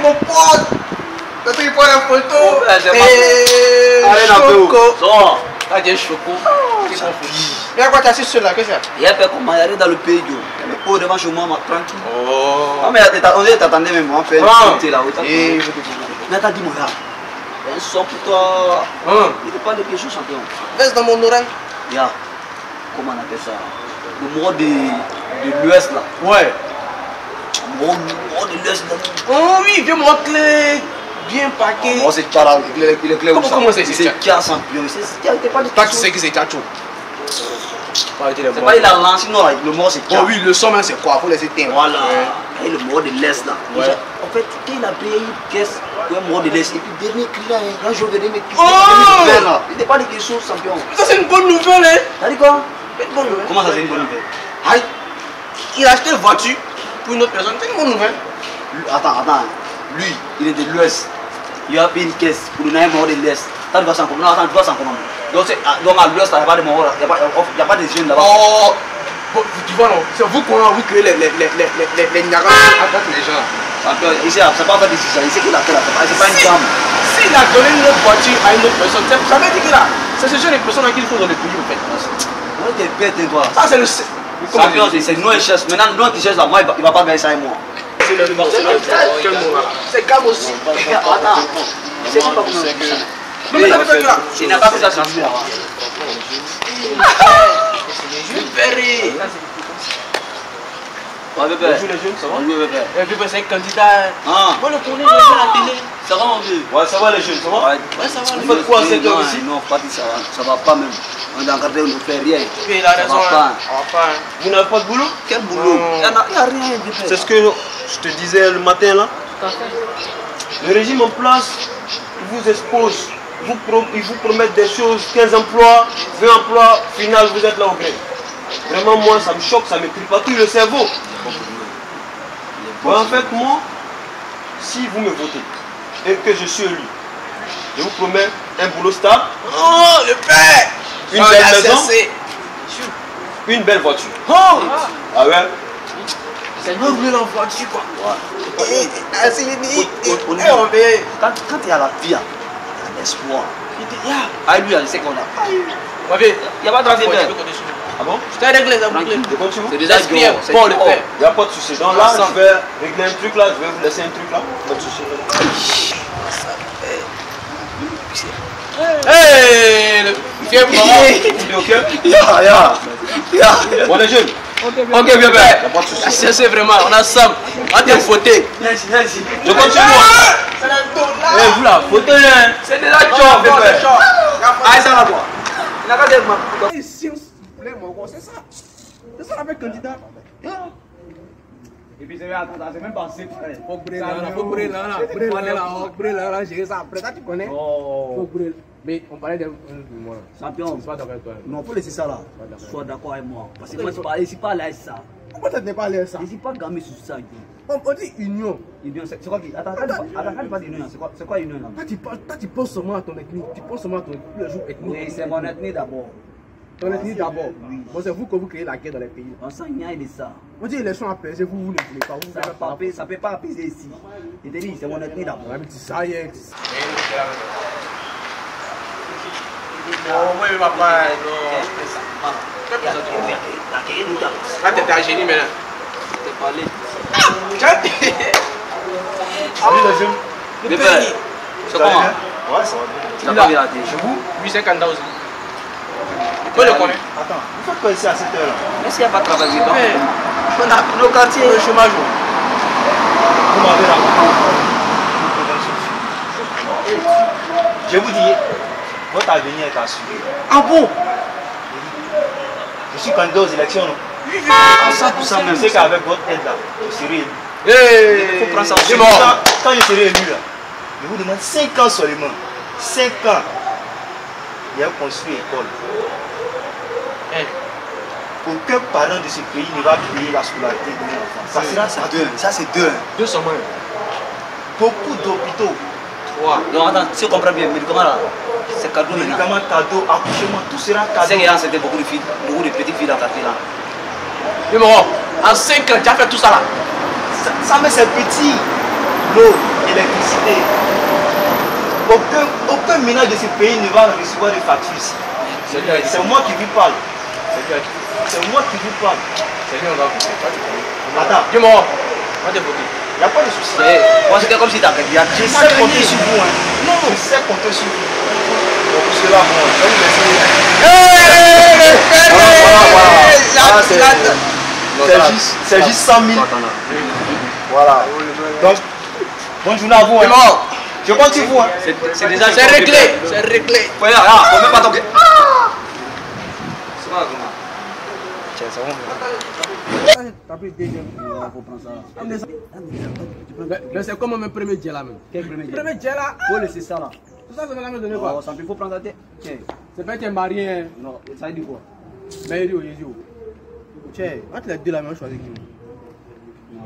mon pote. Quand tu prends la photo. Allez, Choco. Ah, j'ai Choco. Mais à quoi tu as assis seul là? Qu'est-ce que c'est? Il y a comment aller dans le pays. Mais pour devant chez moi, tranquille. Oh. Ah, mais on t'attendait même. On fait là. Mais t'as dit, mon gars. Un son pour toi. Il ne parle de quelque chose, champion. Reste dans mon oreille. Ya. Comment on appelle ça? Le mot de l'Ouest là. Ouais. Le mot de l'Ouest là. Oh oui, viens montrer. Bien paqué. Moi c'est pas là, il est clair. Comment c'est c'est Kia champion. C'est pas de toi tu sais que c'est Tchacho. C'est pas il a lancé non là, le mot c'est Kia. Oh oui, le son c'est quoi? Faut laisser teindre. Voilà. Et le mot de l'Est là. Ouais. En fait, quand il a payé une caisse pour un mot de l'Est, et puis dernier cri là, quand je venais mes il n'est pas de quelque chose champion. Ça c'est une bonne nouvelle hein. T'as dit quoi? Une bonne nouvelle. Comment ça c'est une bonne nouvelle? Aïe. Il a acheté une voiture pour une autre personne, c'est une bonne nouvelle. Attends. Lui, il est de l'Ouest. Il a payé une caisse pour donner un mot de l'Est. Tu vas s'en commander. Non, attends, tu vas s'en commander. Donc à l'Ouest, il n'y a pas de mot, il n'y a pas de jeunes là-bas. Oh, tu vois non, c'est vous qui créez les Niagara avec les gens. Ici, c'est pas fait de ça. Ici qu'il a fait là, c'est pas une femme. S'il a donné une autre voiture à une autre personne, ça veut dire que là, c'est ce genre de personnes qu'il faut dans le pays en fait. Moi, t'es bête, toi. Ça c'est le... C'est nous, il cherche. Maintenant, nous, qui cherche là, moi, il va pas gagner ça et moi. C'est le c'est calme aussi. Attends, c'est pas comme ça. Il n'a pas fait ça, c'est Ouais, bébé. On joue les jeunes, ça va? Oui, bébé. Bébé, c'est un candidat. Moi, le connais, je l'ai vu à la télé. Ça va, mon vieux? Ouais, ça va les jeunes, ça va? Ouais, ça va. Vous faites quoi à cette heure ici? Non, pas dit ça va pas même. On est encadré, on ne fait rien. Il a raison. Vous n'avez pas de boulot? Quel boulot? Il n'y a rien. C'est ce que je te disais le matin là. Le régime en place vous expose, il vous promet des choses, 15 emplois, 20 emplois, final vous êtes là au gré. Vraiment moi ça me choque, ça me tripatouille le cerveau. Bon, en fait moi, si vous me votez et que je suis élu, je vous promets un boulot stable. Oh le père! Une belle maison, une belle voiture. Oh! Ah ouais? C'est pas rouler en voiture quoi. Quand il y a la vie, il y a l'espoir. Ah lui, il sait qu'on a. Il n'y a pas de travail. Ah bon? Je t'ai réglé ça, c'est déjà bon le père. Il n'y a pas de souci. Donc là, je vais régler un truc là, je vais vous laisser un truc là. Pas de souci. Hey! Viens pour ok? Bon les jeunes. Ok, bien, bien. C'est vraiment, on a Sam. On a des photos. Je continue. Eh, vous là, photo, c'est déjà job, bébé. Ah, ça va quoi? Il n'a pas de mal. C'est ça. C'est ça avec candidat. Et puis c'est même pas assez près. Faut brûler là, gérer ça après. Ça tu connais? Faut brûler. Mais on parlait de moi. Champion. Non, faut laisser ça là. Sois d'accord avec moi. Parce que moi je suis pas là avec ça. Pourquoi tu n'es pas allé à ça? Je ne suis pas gamé sur ça. On dit union. Union, c'est quoi qui... Attends, quand tu parles d'union, c'est quoi union là? Toi tu penses seulement à ton ethnie. Tu penses seulement à ton ethnie, le jour ethnique. Oui, c'est mon ethnie d'abord. Ton ethnie d'abord? Oui. Bon, c'est vous que vous créez la guerre dans les pays. On s'en y a de ça. On dit élection apaisée, vous ne voulez pas. Ça ne peut pas apaiser ici. Je te dis, c'est mon ethnie d'abord. Ça y est. Non, oui, papa, non. Là, t'es un génie maintenant. T'es parlé. Salut les jeunes. Bébé, c'est comment? Ouais, ça va bien. Tu n'as pas vu la télé? Chez vous? Lui, c'est Kanda aussi. Toi, le connais? Attends, vous faites quoi ici à cette heure là? Mais s'il n'y a pas de travail, on a nos quartiers. Le chômage. Vous m'avez raconté. Je vous dis, votre avenir est assuré. Ah bon? Je suis candidat aux élections, non? Ah, ça pour ça même. Je sais qu'avec votre aide là, je serai élu. Il faut prendre ça au sérieux. Quand je serai élu là, je vous demande 5 ans seulement. 5 ans. Il y a construit école. Aucun parent de ce pays ne va payer la scolarité de mon enfant. Ça sera ça. Ça c'est 2. 2 seulement. Beaucoup d'hôpitaux. 3. Non, attends, si on comprend bien, médicaments là, c'est cadeau maintenant. Médicaments, cadeaux, accouchement, tout sera cadeau. C'est qu'il c'était beaucoup de filles, beaucoup de petites filles dans le quartier là. Mais bon, en 5 ans, tu as fait tout ça là. Ça mais c'est petit. L'eau, électricité. Aucun ménage de ce pays ne va recevoir de facture ici. C'est moi qui vous parle. C'est moi qui vous parle. Attends, dis-moi. Il n'y a pas de souci. C'était comme si tu avais dit. Je sais compter sur vous. Non, je sais compter sur vous. Donc, pour cela, bon, je vais vous laisser. C'est juste 100 000. Voilà. Donc, bonne journée à vous. Je compte sur vous. C'est déjà réglé. C'est réglé. Voilà, on met pas ton. C'est pas comment. C'est comme mon premier jet là même. Quel premier jet? Premier jet là. Faut laisser ça là. Tout ça, ça va me donner quoi? Oh, ça il faut prendre la tête. Tiens. C'est pas que tu es marié. Hein. Non, ça veut dire quoi? Mais il dit où? Tiens, entre les deux là, même choisir qui?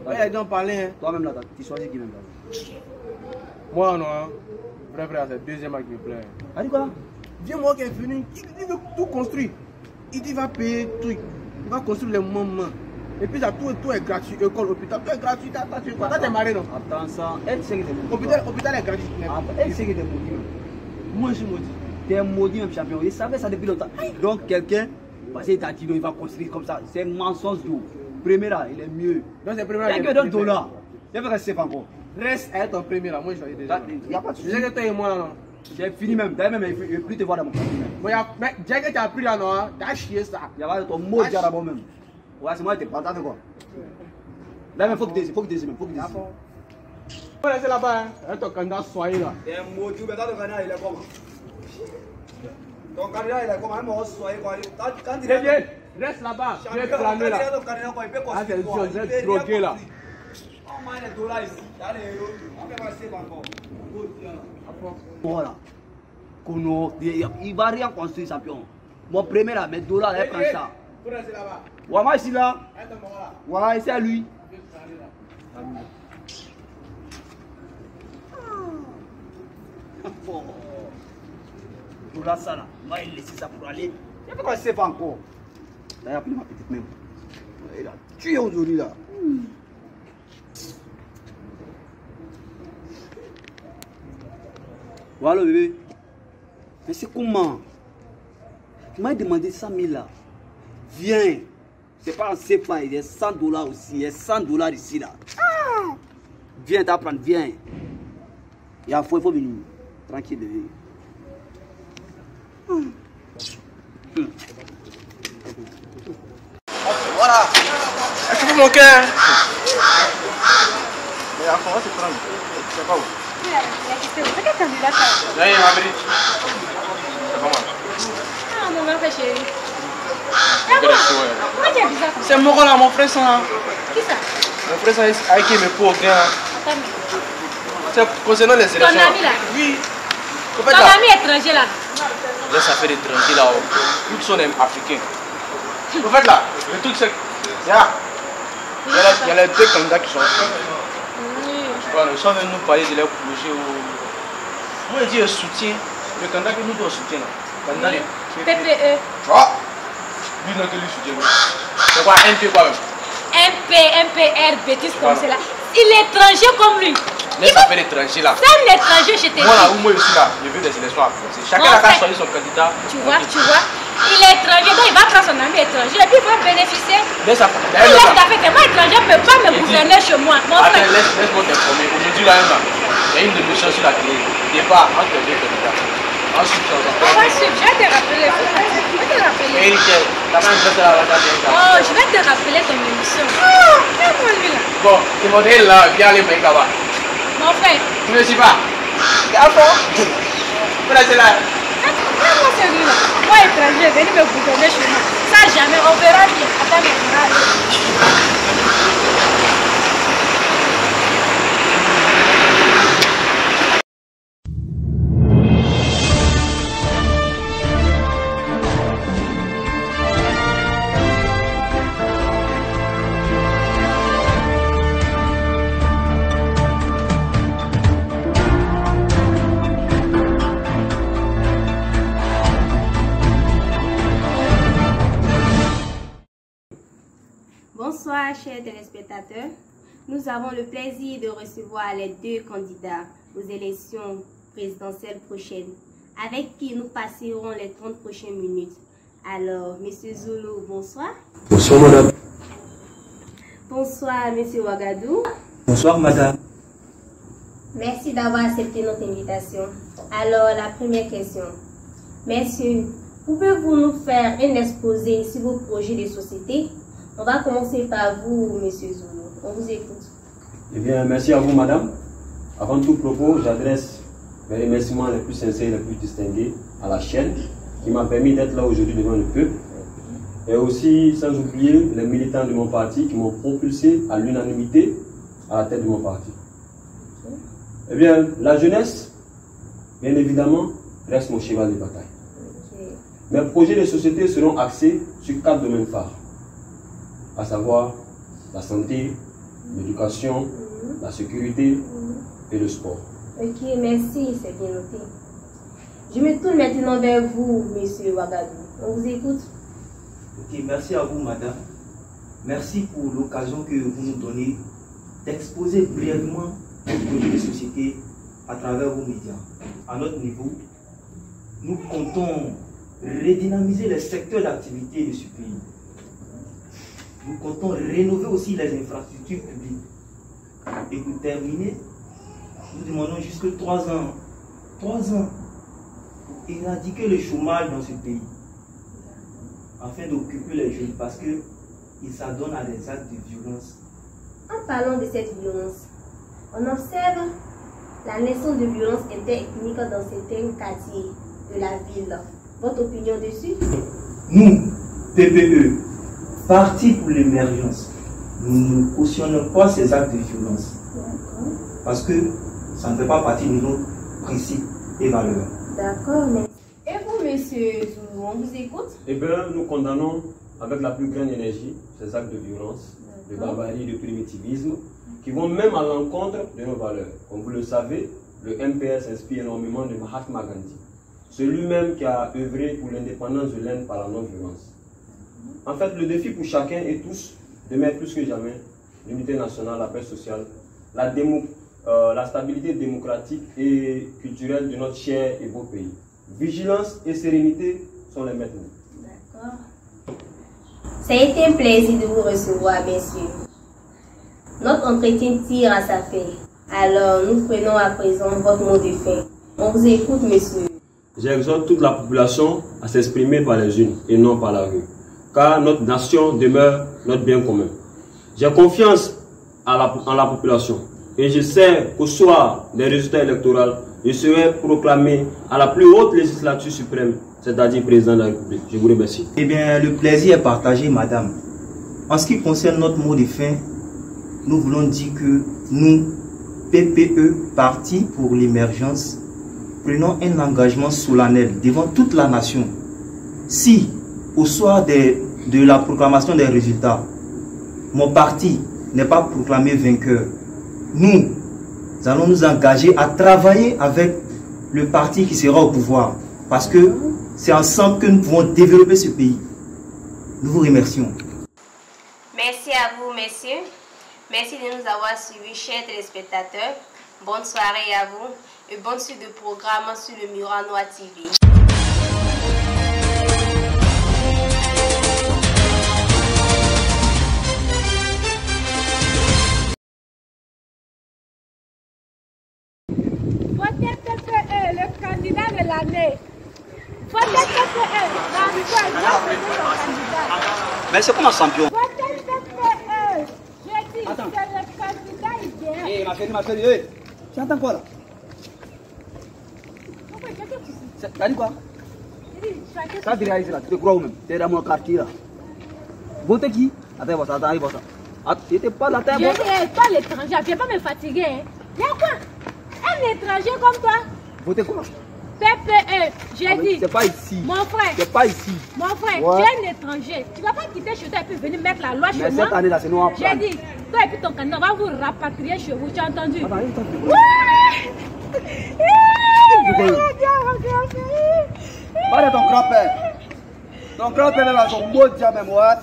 Il a dit on parlait. Toi-même là, tu choisis qui même là? Moi non. Vrai, c'est le deuxième qui me plaît. Ah, dit quoi? Viens-moi qui est venu. Il veut tout construire. Il dit il va payer tout. Il va construire les moments. Et puis ça, tout est gratuit. École, hôpital, tout est gratuit. Tu es quoi? T'es marié non? Attends ça. Elle sait que t'es maudit. Hôpital est gratuit. Elle sait que t'es maudit. Moi je suis maudit. T'es maudit même champion. Il savait ça depuis longtemps. Donc quelqu'un, parce qu'il t'a dit il va construire comme ça. C'est mensonge d'eau. Premier là, il est mieux. Donc c'est premier là. Il y a que $2. Il va rester encore. Reste à ton premier là. Moi je choisis déjà. Il n'y a pas de souci. Je sais que toi et moi là non. J'ai fini même. D'ailleurs même, il ne veut plus te voir dans mon cabinet. Mais j'ai que tu as pris là non. T'as chié ça. Il y a ton mot déjà d'abord même. Ouais, c'est moi qui t'ai pas fait quoi. Là, il faut que tu décides. Faut que tu décides. On va laisser là-bas. Hein. Ton candidat soyez là. T'es maudit, mais ton candidat il est comment? Ton candidat il est comment? Même soyez quoi? Quand il est. Reste là-bas. Tu es plané là. Ah, c'est le jour. Reste drogué là. On m'a les dollars ici. On fait passer encore. Voilà. Il va rien construire, champion. Mon premier là, mes dollars, il prend ça. Ouais, moi ici là. Ouais, c'est à lui. Dollars ça là. Moi, il laisse ça pour aller. Il n'y a pas quoi encore. Là, il a pris ma petite même. Il a tué aujourd'hui là. Voilà bébé. Mais c'est comment? Tu m'as demandé 100 000 là. Viens. C'est pas en CFA, il y a $100 aussi. Il y a $100 ici là. Viens t'apprendre, viens. Il faut venir. Tranquille bébé. Voilà. Est-ce que vous manquez? Mais à comment c'est prendre? C'est pas où? C'est quel candidat ça? Là, il y a ma brique. C'est pas moi. Ah, mon grand frère chéri. Pourquoi tu es bizarre? C'est Moro là, mon frère là. Qui ça? Mon frère ça avec qui me pour au grain. C'est concernant les élections. Ton ami là? Oui. Ton ami étranger là? Laisse affaire d'étranger là. Tous sont africains. En fait là, le truc c'est. Il y a les deux candidats qui sont là. Ils sont venus nous parler de leur projet. Moi je dis le soutien. Le candidat que nous devons soutenir là. PPE. Lui non que lui soutient. C'est quoi MP quoi même? MPR, bêtise comme cela. Il est étranger comme lui. Laisse affaire d'étranger là. C'est un étranger, je te dis. Moi là où moi je suis là, je veux des élections à faire. Chacun a qu'à choisir son candidat. Tu vois. Il est étranger, donc il va prendre son ami étranger et puis il va bénéficier. Laisse affaire. Moi étranger ne peut pas me gouverner chez moi. Attends, laisse-moi t'informer. Aujourd'hui là, il y a une émission sur la télé. Débat entre les deux candidats. Ensuite, On va suivre, je vais te rappeler. Eric, t'as pas intéressé à la télé. Oh, je vais te rappeler ton émission. Oh, regarde-moi lui là. Bon, tu modèle là, viens aller make là-bas. Mon frère. Tu ne sais pas. D'accord. Voilà, c'est là. Regarde-moi celui-là. Moi étranger, venez me gouverner chez moi. Ça jamais, on verra bien. Attends, mais Bonsoir chers téléspectateurs, nous avons le plaisir de recevoir les deux candidats aux élections présidentielles prochaines, avec qui nous passerons les 30 prochaines minutes. Alors, Monsieur Zulu, bonsoir. Bonsoir, madame. Bonsoir, Monsieur Ouagadou. Bonsoir, madame. Merci d'avoir accepté notre invitation. Alors, la première question. Messieurs, pouvez-vous nous faire un exposé sur vos projets de société? On va commencer par vous, Monsieur Zulu. On vous écoute. Eh bien, merci à vous, madame. Avant tout propos, j'adresse mes remerciements les plus sincères et les plus distingués à la chaîne qui m'a permis d'être là aujourd'hui devant le peuple. Et aussi, sans oublier les militants de mon parti qui m'ont propulsé à l'unanimité à la tête de mon parti. Eh bien, la jeunesse, bien évidemment, reste mon cheval de bataille. Mes projets de société seront axés sur 4 domaines phares, à savoir la santé, l'éducation, la sécurité et le sport. Ok, merci, c'est bien noté. Je me tourne maintenant vers vous, Monsieur Ouagadou. On vous écoute. Ok, merci à vous, madame. Merci pour l'occasion que vous nous donnez d'exposer brièvement nos projets de société à travers vos médias. À notre niveau, nous comptons redynamiser les secteurs d'activité de ce pays. Nous comptons rénover aussi les infrastructures publiques. Et pour terminer, nous demandons jusque 3 ans. 3 ans pour éradiquer le chômage dans ce pays. Afin d'occuper les jeunes parce qu'ils s'adonnent à des actes de violence. En parlant de cette violence, on observe la naissance de violences interethniques dans certains quartiers de la ville. Votre opinion dessus? Nous, PPE, Parti pour l'émergence, nous ne cautionnons pas ces actes de violence. Parce que ça ne fait pas partie de nos principes et valeurs. D'accord, merci. Et vous, Monsieur Zulu, on vous écoute? Eh bien, nous condamnons avec la plus grande énergie ces actes de violence, de barbarie, de primitivisme, qui vont même à l'encontre de nos valeurs. Comme vous le savez, le MPR s'inspire énormément de Mahatma Gandhi, celui-même qui a œuvré pour l'indépendance de l'Inde par la non-violence. En fait, le défi pour chacun et tous demeure plus que jamais l'unité nationale, la paix sociale, la stabilité démocratique et culturelle de notre cher et beau pays. Vigilance et sérénité sont les maîtres mots. D'accord. Ça a été un plaisir de vous recevoir, messieurs. Notre entretien tire à sa fin. Alors, nous prenons à présent votre mot de fin. On vous écoute, monsieur. J'exhorte toute la population à s'exprimer par les unes et non par la rue, car notre nation demeure notre bien commun. J'ai confiance en la population et je sais qu'au soir des résultats électoraux, je serai proclamé à la plus haute législature suprême, c'est-à-dire président de la République. Je vous remercie. Eh bien, le plaisir est partagé, madame. En ce qui concerne notre mot de fin, nous voulons dire que nous, PPE, Parti pour l'émergence, prenons un engagement solennel devant toute la nation. Si, au soir de la proclamation des résultats, mon parti n'est pas proclamé vainqueur, nous allons nous engager à travailler avec le parti qui sera au pouvoir. Parce que c'est ensemble que nous pouvons développer ce pays. Nous vous remercions. Merci à vous, messieurs. Merci de nous avoir suivis, chers téléspectateurs. Bonne soirée à vous et bonne suite de programme sur le Miroir Noir TV. Votez PPE, le candidat de l'année. Votez PPE, Mais c'est comme un champion. Votez PPE. Je dis, c'est le candidat idéal. Hé, ma chérie, tu entends quoi là? Pourquoi tu as tout ceci? T'as dit quoi? Ça, tu es ici là, tu te crois où même? Tu es dans mon quartier là. Votez qui? Attends, attends. Ah, tu n'étais pas là, t'es je n'ai pas l'étranger, viens pas me fatiguer. Hein. Il y a quoi? Un étranger comme toi? Votez quoi? PPE, j'ai dit. C'est pas ici. Mon frère. C'est pas ici. Mon frère, Ouais. tu es un étranger. Tu ne vas pas quitter chez toi et puis venir mettre la loi chez Mais moi. cette année là, c'est noir. J'ai dit, toi et puis ton candidat, on va vous rapatrier chez vous, tu as entendu? Attends, Parle de ton grand-père. Ton grand-père là, son beau diable, ouais.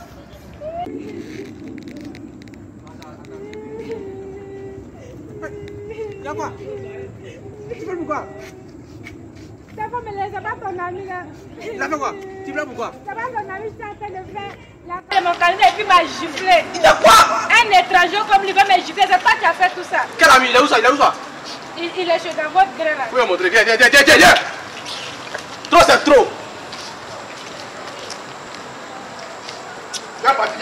Il y a quoi? Tu pleures pourquoi? Ça va me laisser, pas ton ami là. Il a fait quoi? Tu pleures pourquoi? Ça va ton ami, tu es en train de faire la mon cabinet et puis m'a giflé. De quoi? Un étranger comme lui va me gifler, c'est toi qui as fait tout ça. Quel ami? Il est où ça? Il est où ça? Il est chez dans votre gré là. Oui, montrer. Viens. Trop, c'est trop. Viens parti.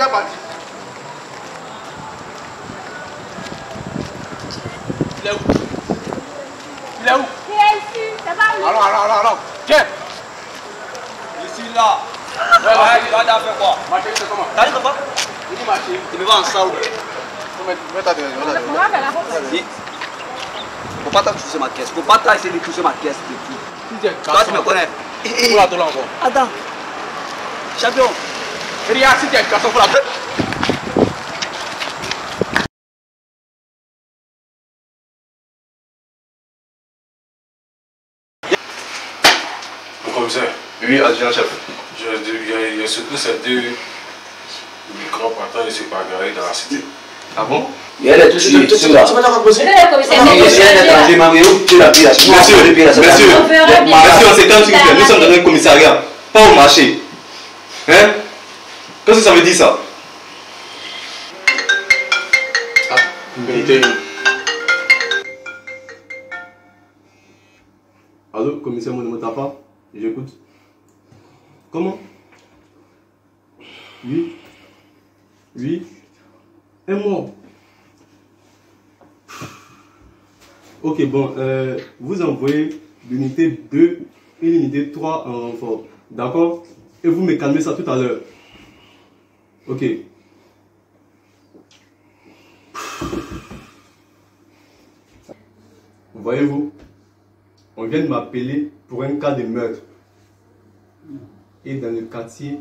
Il est où? Il est ici, c'est pas lui. Allons. Viens. Je suis là. Ouais, tu vas faire quoi? marcher, c'est comment? T'as dit papa? Il dit marcher. Tu me vas en salle. Mets ta tête. On va faire la photo. Faut pas toucher ma caisse. Faut pas essayer de toucher ma caisse depuis. Toi, tu me connais. Faut la donner encore. Attends. Champion. Regarde, si tu es un garçon, faut la donner. Mon commissaire. Oui, adjudant-chef. J'ai surtout ces deux micros partant de se bagarrer dans la cité. Ah bon? Il y a les tués. Tu vas d'accord poser? Monsieur, on s'étend s'il vous plaît. Nous sommes dans un commissariat, pas au marché. Hein? Qu'est-ce que ça veut dire ça? Ah, vérité. Allô, commissaire, mon nom est Tapa. J'écoute. Comment? Oui. Un mort. Ok, bon, vous envoyez l'unité 2 et l'unité 3 en renfort. D'accord? Et vous me calmez ça tout à l'heure. Ok. Voyez-vous, on vient de m'appeler pour un cas de meurtre. Et dans le quartier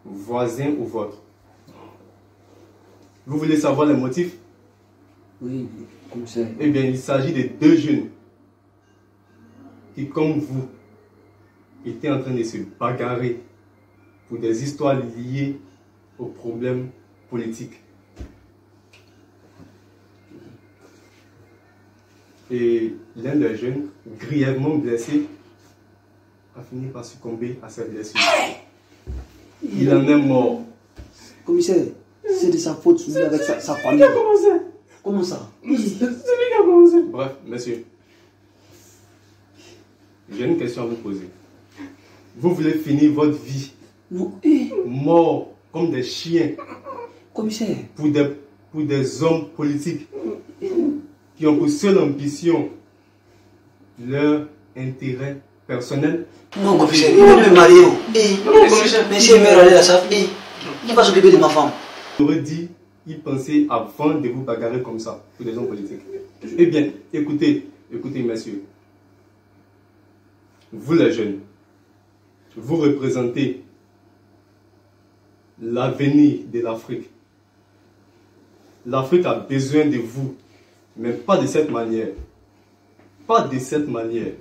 voisin au vôtre. Vous voulez savoir les motifs? Oui, commissaire. Eh bien, il s'agit de deux jeunes qui, comme vous, étaient en train de se bagarrer pour des histoires liées aux problèmes politiques. Et l'un des jeunes, grièvement blessé, a fini par succomber à ses blessures. Il en est mort. Commissaire, c'est de sa faute, lui avec sa famille. Comment ça? Bref, monsieur, j'ai une question à vous poser. Vous voulez finir votre vie Non, mort comme des chiens commissaire. pour des hommes politiques qui ont pour seule ambition leur intérêt personnel? Non, commissaire, il veut me marier. Mais si il meurt aller à sa fille, il va s'occuper de ma femme. J'aurais dit y penser avant de vous bagarrer comme ça pour des hommes politiques. Eh bien, écoutez, messieurs. Vous les jeunes, vous représentez l'avenir de l'Afrique. L'Afrique a besoin de vous, mais pas de cette manière. Pas de cette manière.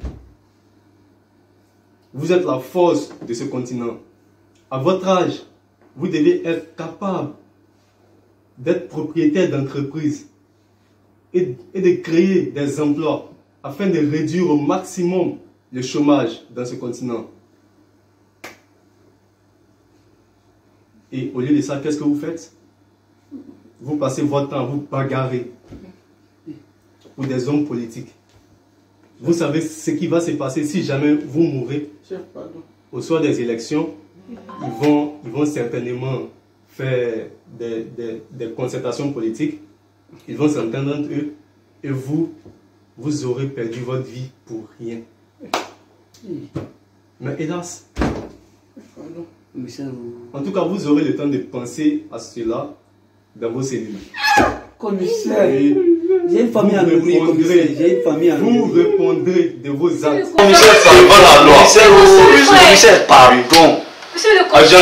Vous êtes la force de ce continent. À votre âge, vous devez être capable d'être propriétaire d'entreprises et de créer des emplois afin de réduire au maximum le chômage dans ce continent. Et au lieu de ça, qu'est-ce que vous faites? Vous passez votre temps à vous bagarrer pour des hommes politiques. Vous savez ce qui va se passer si jamais vous mourrez au soir des élections. Ils vont certainement faire des concertations politiques. Ils vont s'entendre entre eux. Et vous aurez perdu votre vie pour rien. Mais hélas, en tout cas, vous aurez le temps de penser à cela dans vos cellules. Commissaire, j'ai une famille à nourrir, commissaire. J'ai une famille à nourrir. Vous répondrez de vos actes. Commissaire, devant la loi. Commissaire, pardon. Commissaire, pardon. J'ai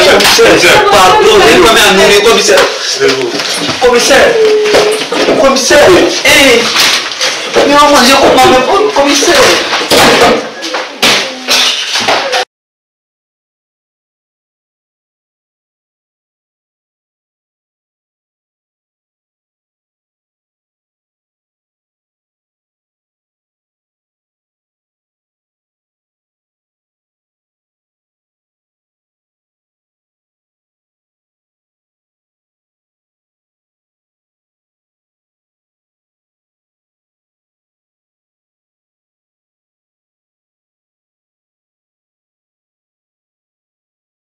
une famille à nourrir, commissaire. Commissaire, mais on va manger comment, commissaire.